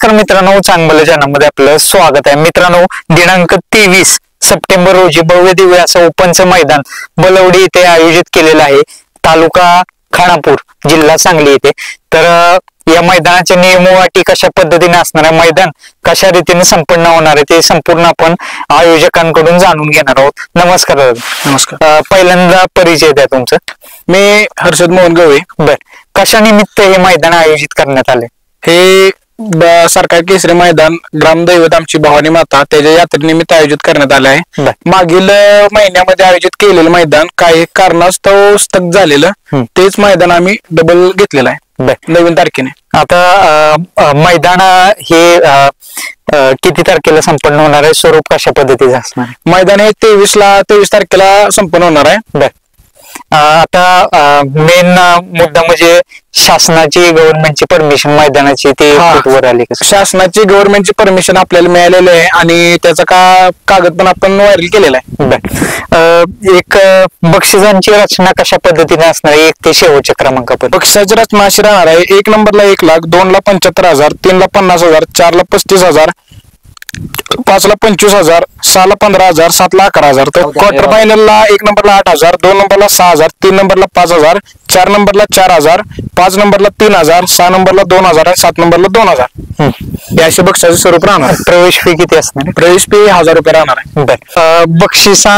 नमस्कार मित्रांनो, चांगलं चॅनलमध्ये आपलं स्वागत आहे. मित्रांनो, दिनांक 23 सप्टेंबर रोजी भव्य दिव्य असं ओपनचं मैदान बलवडी येथे आयोजित केलेलं आहे. तालुका खानापूर, जिल्हा सांगली येथे. तर या मैदानाचे नियम व अटी कशा पद्धतीने असणार आहे, मैदान कशा रीतीने संपन्न होणार आहे, ते संपूर्ण आपण आयोजकांकडून जाणून घेणार आहोत. नमस्कार. नमस्कार. पहिल्यांदा परिचय द्या तुमचं. मी हर्षद मोहन गवळे. बर, कशा निमित्त हे मैदान आयोजित करण्यात आले? हे सरकार केसरी मैदान ग्रामदैवत आमची भवानी माता त्याच्या यात्रेनिमित्त आयोजित करण्यात आले आहे. मागील महिन्यामध्ये आयोजित केलेलं मैदान काही कारणास्तव स्थगित झालेलं, तेच मैदान आम्ही डबल घेतलेलं आहे नवीन तारखेने. आता मैदान हे किती तारखेला संपन्न होणार आहे, स्वरूप कशा पद्धतीचं असणार आहे? मैदान हे 23 तारखेला संपन्न होणार आहे. आता मेन मुद्दा म्हणजे शासनाची गव्हर्नमेंटची परमिशन मैदानाची ते वर आली का? शासनाची गव्हर्नमेंटची परमिशन आपल्याला मिळालेली आहे आणि त्याचा कागद पण आपण व्हायरल केलेला आहे. एक बक्षिसांची रचना कशा पद्धतीने असणार आहे, 1 ते शेवटच्या क्रमांकापर्यंत? बक्षिसाची रचना अशी राहणार आहे: 1 नंबरला 1 लाख, 2 ला 75,000, 3 ला 50,000, 4 ला 35,000, 5 ला 25,000, 6 ला 15,000, 7 ला 11,000. तर क्वार्टर फायनलला 1 नंबरला 8,000, 2 नंबरला 6,000, 3 नंबरला 5,000, 4 नंबरला 4,000, 5 नंबरला 3,000, 6 नंबरला 2,000 आणि 7 नंबरला 2,000. हे असे बक्षिसाचे स्वरूप राहणार. प्रवेश फी किती असणार? प्रवेश फी 1,000 रुपये राहणार आहे. बक्षिसा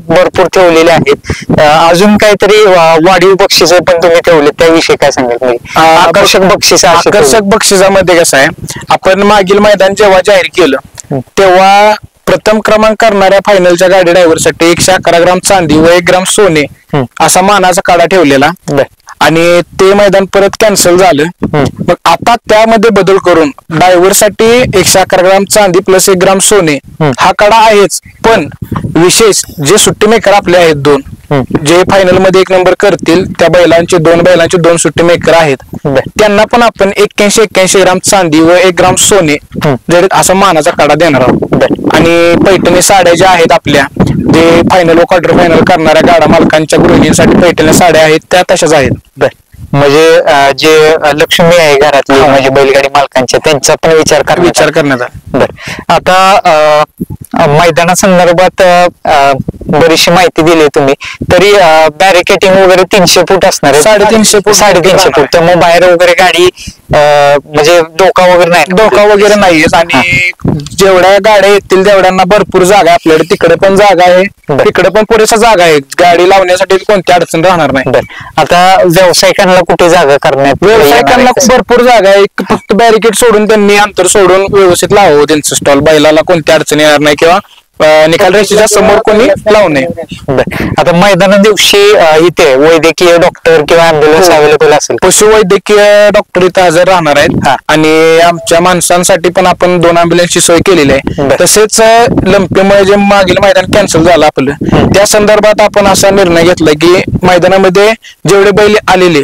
भरपूर ठेवलेले आहेत. अजून काहीतरी वाढीव बक्षिस पण तुम्ही ठेवले, त्याविषयी काय सांगाल? आकर्षक बक्षिसामध्ये कसं आहे, आपण मागील मैदान जेव्हा जाहीर केलं तेव्हा प्रथम क्रमांक करणाऱ्या फायनलच्या गाडी ड्रायव्हरसाठी 111 ग्राम चांदी व 1 ग्राम सोने असा मानाचा काढा ठेवलेला आणि ते मैदान परत कॅन्सल झालं. मग आता त्यामध्ये बदल करून ड्रायव्हरसाठी 111 ग्राम चांदी प्लस 1 ग्राम सोने हा काढा आहेच, पण विशेष जे सुट्टी मेकर आपले आहेत 2 जे फायनल मध्ये 1 नंबर करतील त्या बैलांचे 2 सुट्टी मेकर आहेत, त्यांना पण आपण 81 ग्राम चांदी व 1 ग्राम सोने असा मानाचा काढा देणार आहोत. आणि पैठणी साड्या ज्या आहेत आपल्या, जे फायनल व क्वार्टर फायनल करणाऱ्या गाडा मालकांच्या गृहिणींसाठी पैठणी साड्या आहेत त्या तशाच आहेत. म्हणजे जे लक्ष्मी आहे घरातली, म्हणजे बैलगाडी मालकांच्या, त्यांचा पण विचार करण्यात आला. बरं, आता मैदानासंदर्भात बरीचशी माहिती दिली तुम्ही, तरी बॅरिकेटिंग वगैरे 300 फूट असणार आहे. 350 फूट. तर मग बाहेर वगैरे गाडी म्हणजे धोका वगैरे नाही. आणि जेवढ्या गाड्या येतील तेवढ्यांना भरपूर जागा आहे आपल्याकडे. तिकडे पण जागा आहे, तिकडे पण पुरेसा जागा आहे, गाडी लावण्यासाठी कोणती अडचण राहणार नाही. आता व्यावसायिकांना कुठे जागा करण्यात? व्यावसायिकांना भरपूर जागा आहे, फक्त बॅरिकेड सोडून त्यांनी अंतर सोडून व्यवस्थित लावावं त्यांचं स्टॉल. बैलाला कोणती अडचण येणार नाही किंवा निकाल रेषेच्या समोर कोणी लावू नये. आता मैदाना दिवशी इथे वैद्यकीय डॉक्टर किंवा अँब्युलन्स अवेलेबल असेल? पशुवैद्यकीय डॉक्टर इथे हजर राहणार आहेत आणि आमच्या माणसांसाठी पण आपण 2 अँब्युलन्सची सोय केलेली आहे. तसेच लंपीमुळे जे मागील मैदान कॅन्सल झालं आपलं, त्या संदर्भात आपण असा निर्णय घेतला की मैदानामध्ये जेवढे बैल आलेले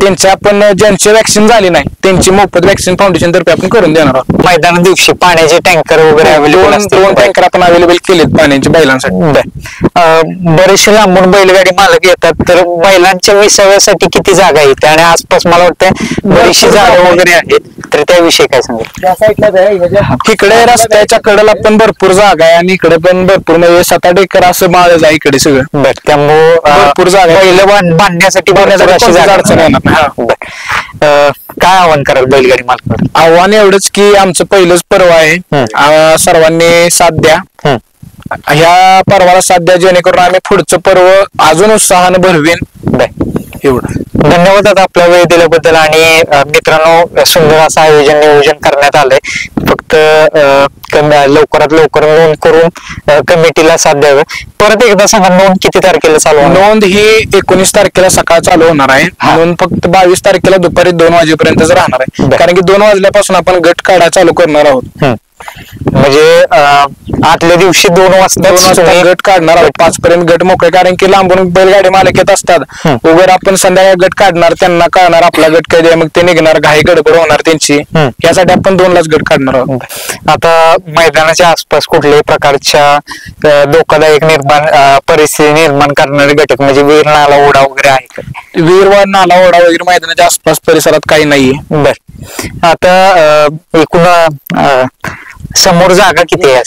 त्यांच्या आपण ज्यांची वॅक्सिन झाली नाही त्यांची मोफत वॅक्सिन फाउंडेशन तर्फे आपण करून देणार आहोत. मैदाना दिवशी पाण्याचे टँकर वगैरे अवेलेबल? 2 टँकर आपण अवेलेबल केलेत पाण्याचे बैलांसाठी. बरेचसे लांबून बैलगाडी मालक येतात, तर बैलांच्या विसाव्यासाठी किती जागा येते? आणि आसपास मला वाटतं बरीचशी जागा वगैरे आहेत, तर त्याविषयी काय सांगाल? इकडे रस्त्याच्या कडेला पण भरपूर जागा आहे आणि इकडे पण भरपूर, म्हणजे 7-8 एकर असं माळ आहे इकडे सगळं. त्यामुळे भरपूर जागा, बैल बांधण्यासाठी अडचण येणार. काय आव्हान कराल बैलगाडी मालकांना? आव्हान एवढंच की आमचं पहिलंच पर्व आहे, सर्वांनी साथ द्या. ह्या पर्वाला साथ द्या, जेणेकरून आम्ही पुढचं पर्व अजून उत्साहानं भरवीन. एवढं. धन्यवाद आता आपला वेळ दिल्याबद्दल. आणि मित्रांनो, सुंदर असं नियोजन करण्यात आलंय. फक्त लवकरात लवकर नोंद करून कमिटीला साथ द्यावं. परत एकदा सांगा, नोंद किती तारखेला चालू? नोंद ही 19 तारखेला सकाळ चालू होणार आहे. नोंद फक्त 22 तारखेला दुपारी 2 वाजेपर्यंतच राहणार आहे, कारण की 2 वाजल्यापासून आपण गट काढा चालू करणार आहोत. म्हणजे आदल्या दिवशी 2 वाजता गट काढणार आहोत, 5 पर्यंत गट मोकळे, कारण की लांबून बैलगाडी मालक येत असतात. वगैरे आपण संध्याकाळी गट काढणार, त्यांना कळणार आपला गट कधी आहे, मग ते निघणार, घाई गडबड होणार त्यांची. यासाठी आपण 2लाच गट काढणार आहोत. आता मैदानाच्या आसपास कुठल्याही प्रकारच्या धोकादायक परिस्थिती निर्माण करणारे घटक म्हणजे वीर, नाला, ओढा वगैरे आहे का? वीर व नाला, ओढा वगैरे मैदानाच्या आसपास परिसरात काही नाहीये. बर, आता एकूण समोर जागा किती आहे?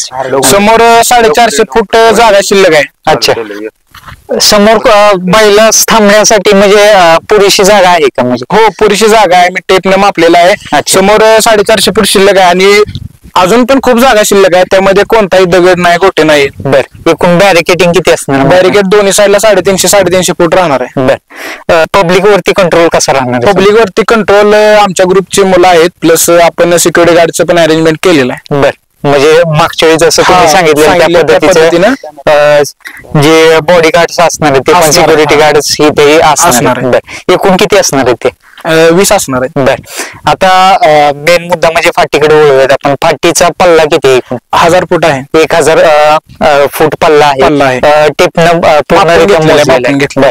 समोर 450 फूट जागा शिल्लक आहे. अच्छा, समोर बैला थांबण्यासाठी म्हणजे पुरेशी जागा आहे का? म्हणजे हो, पुरेशी जागा आहे, मी टेपने मापलेला आहे. समोर 450 फूट शिल्लक आहे आणि अजून पण खूप जागा शिल्लक आहे, त्यामध्ये कोणताही दगड नाही, गोटे नाही. बर, एकूण बॅरिकेटिंग किती असणार? बॅरिकेड दोन्ही साईडला 350 फूट राहणार आहे. बर, पब्लिक वरती कंट्रोल कसा राहणार? पब्लिक वरती कंट्रोल आमच्या ग्रुपची मुलं आहेत, प्लस आपण सिक्युरिटी गार्डचं पण अरेंजमेंट केलेलं आहे. बर, म्हणजे मागच्या वेळी जसं तुम्ही सांगितलं त्या पद्धतीनं जे बॉडी गार्ड्स असणार आहेत ते पण सिक्युरिटी गार्ड्स ही ते असणार. बर, एकूण किती असणार आहे ते? 20 असणार आहे. बर, आता मेन मुद्दा म्हणजे फाटीकडे वळूयात आपण. फाटीचा पल्ला किती आहे? 1000 फूट आहे. 1000 फूट पल्ला आहे. टिपनं पूर्ण घेतलं.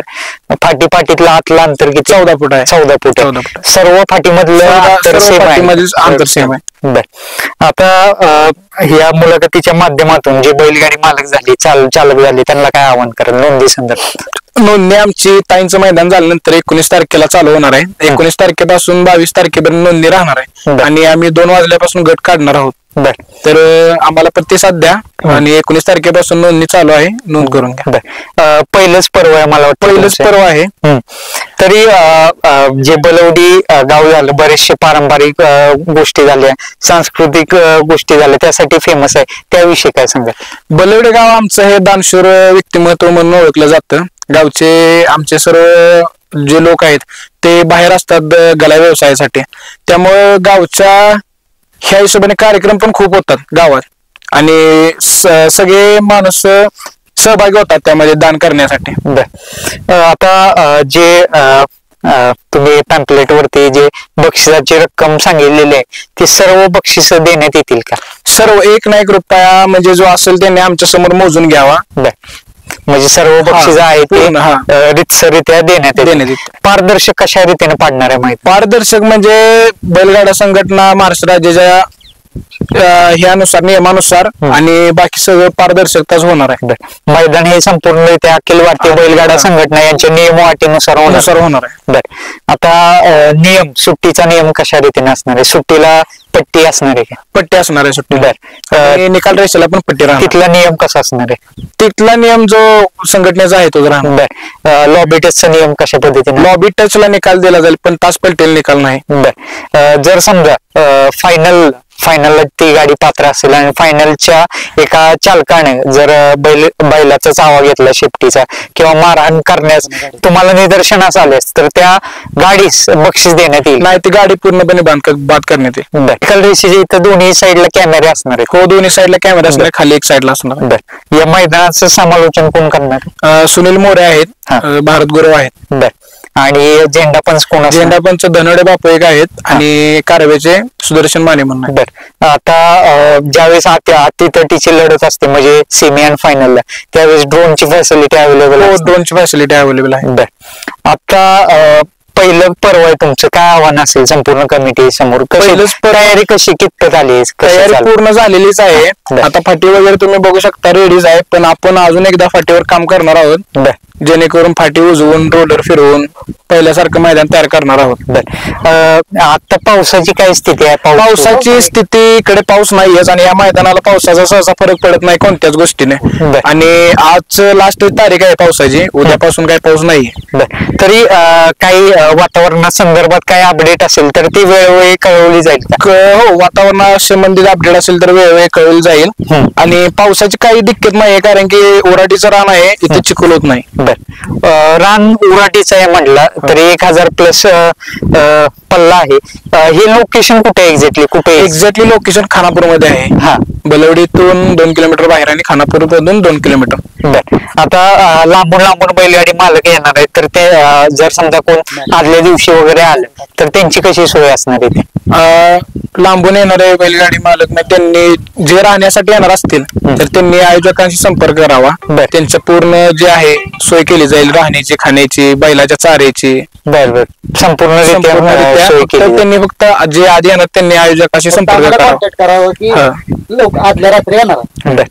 फाटीतलं आतलं अंतर किती? 14 फूट आहे. 14 फूट. सर्व फाटीमधलं अंतर सेम आहे. बर, आता ह्या मुलाखतीच्या माध्यमातून जे बैलगाडी मालक झाले, चालक झाले, त्यांना काय आवाहन करेल नोंदी संदर्भात? नोंदणी आमची ताईंचं मैदान झाल्यानंतर 19 तारखेला चालू होणार आहे. 19 तारखेपासून 22 तारखेपर्यंत नोंदणी राहणार आहे आणि आम्ही 2 वाजल्यापासून गट काढणार आहोत. बर, तर आम्हाला प्रतिसाद द्या आणि 19 तारखेपासून नोंदणी चालू आहे, नोंद करून घ्या. पहिलंच पर्व आहे, मला वाटतं पहिलंच पर्व आहे. तरी जे बलवडी गाव झालं, बरेचसे पारंपरिक गोष्टी झाल्या, सांस्कृतिक गोष्टी झाल्या, त्यासाठी फेमस आहे, त्याविषयी काय सांगा? बलवडी गाव आमचं हे दानशूर व्यक्तिमत्व म्हणून ओळखलं जातं. गावचे आमचे सर्व जे लोक आहेत ते बाहेर असतात गला व्यवसायासाठी, त्यामुळे गावच्या ह्या हिशोबाने कार्यक्रम पण खूप होतात गावात आणि सगळे माणूस सहभागी होतात त्यामध्ये दान करण्यासाठी. आता जे तुम्ही पॅम्पलेट वरती जे बक्षिसाची रक्कम सांगितलेली आहे ती सर्व बक्षिस देण्यात येतील का? सर्व, 1 ना 1 रुपया म्हणजे जो असेल त्याने आमच्या समोर मोजून घ्यावा. म्हणजे सर्व बक्षीस आहे ते रितसरित्या देण्यात येते. पारदर्शक कशा रीतीने पाडणार आहे माहिती? पारदर्शक म्हणजे बैलगाडा संघटना महाराष्ट्र राज्याच्या ह्यानुसार, नियमानुसार आणि बाकी सगळं पारदर्शकताच होणार आहे. मैदान हे संपूर्ण अखिल भारतीय बैलगाडा संघटना यांच्या नियम अटीनुसार होणार आहे. आता नियम, सुट्टीचा नियम कशा रीतीने असणार आहे? सुट्टीला पट्टी असणार आहे का? पट्टी असणार आहे सुट्टी. निकाल रेषेला पण पट्टी राहणार. तिथला नियम कसा असणार आहे? तिथला नियम जो संघटनेचा आहे तो राहणार. लॉबी टचचा नियम कशा पद्धतीने? लॉबी टचला निकाल दिला जाईल पण तास पलटेल निकाल नाही. जर समजा फायनलला ती गाडी पात्र असेल आणि फायनलच्या एका चालकाने जर बैलाचा चावा घेतला शेपटीचा किंवा मारहाण करण्यास तुम्हाला निदर्शनास आलेस तर त्या गाडीस बक्षीस देण्यात येईल? नाही, ती गाडी पूर्णपणे बाद करण्यात येईल. निकाल रेषेच्या इथं दोन्ही साईडला कॅमेरे असणार आहेत? हो, दोन्ही साईडला कॅमेरे असणार, खाली एक साईडला असणार. या मैदानाचं समालोचन कोण करणार? सुनील मोरे आहेत, भारत गुरु आहेत. आणि झेंडा पंच कोण? झेंडा पंच धनवडे बापू एक आहेत आणि कारवेचे सुदर्शन माने म्हणून. आता ज्यावेळेस अतितटीची लढत असते म्हणजे सेमी अँड फायनलला, त्यावेळेस ड्रोनची फॅसिलिटी अवेलेबल आहे? ड्रोनची फॅसिलिटी अवेलेबल आहे. आता पहिलं पर्व आहे तुमचं, काय आव्हान असेल संपूर्ण कमिटी समोर? तयारी कशी कितपत आली? तयारी पूर्ण झालेलीच आहे. आता फाटी वगैरे तुम्ही बघू शकता रेडीच आहे, पण आपण अजून एकदा फाटीवर काम करणार आहोत जेणेकरून फाटी उजवून रोलर फिरवून पहिल्यासारखं मैदान तयार करणार आहोत. आता पावसाची काय स्थिती आहे? पावसाची स्थिती इकडे पाऊस नाहीयेच आणि या मैदानाला पावसाचा सहसा फरक पडत नाही कोणत्याच गोष्टीने. आणि आज लास्ट तारीख आहे पावसाची, उद्यापासून काही पाऊस नाहीये. तरी काही वातावरणासंदर्भात काही अपडेट असेल तर ती वेळोवेळी कळवली जाईल का? हो, वातावरणा संबंधित अपडेट असेल तर वेळोवेळी कळवली जाईल. आणि पावसाची काही दिक्कत नाहीये कारण की ओराटीचं रान आहे, इथे चिखल होत नाही. रान उराटीचा आहे म्हटला तरी 1000 प्लस पल्ला आहे. हे लोकेशन कुठे एक्झॅक्टली एक्झॅक्टली लोकेशन खानापूरमध्ये आहे. हा, बलवडीतून 2 किलोमीटर बाहेर आणि खानापूर मधून 2 किलोमीटर. बर. आता लांबून लांबून बैलगाडी मालक येणार आहेत तर ते जर समजा कोण आदल्या दिवशी वगैरे आले तर त्यांची कशी सोय असणार आहे? लांबून येणारे बैलगाडी मालक त्यांनी जे राहण्यासाठी येणार असतील तर त्यांनी आयोजकांशी संपर्क करावा. त्यांचं पूर्ण जे आहे सोय केली जाईल, राहण्याची, खाण्याची, बैलाच्या चाऱ्याची. बर. संपूर्ण त्यांनी फक्त जे आधी येणार त्यांनी आयोजकाशी संपर्क करावा की लोक आदल्या रात्री येणार.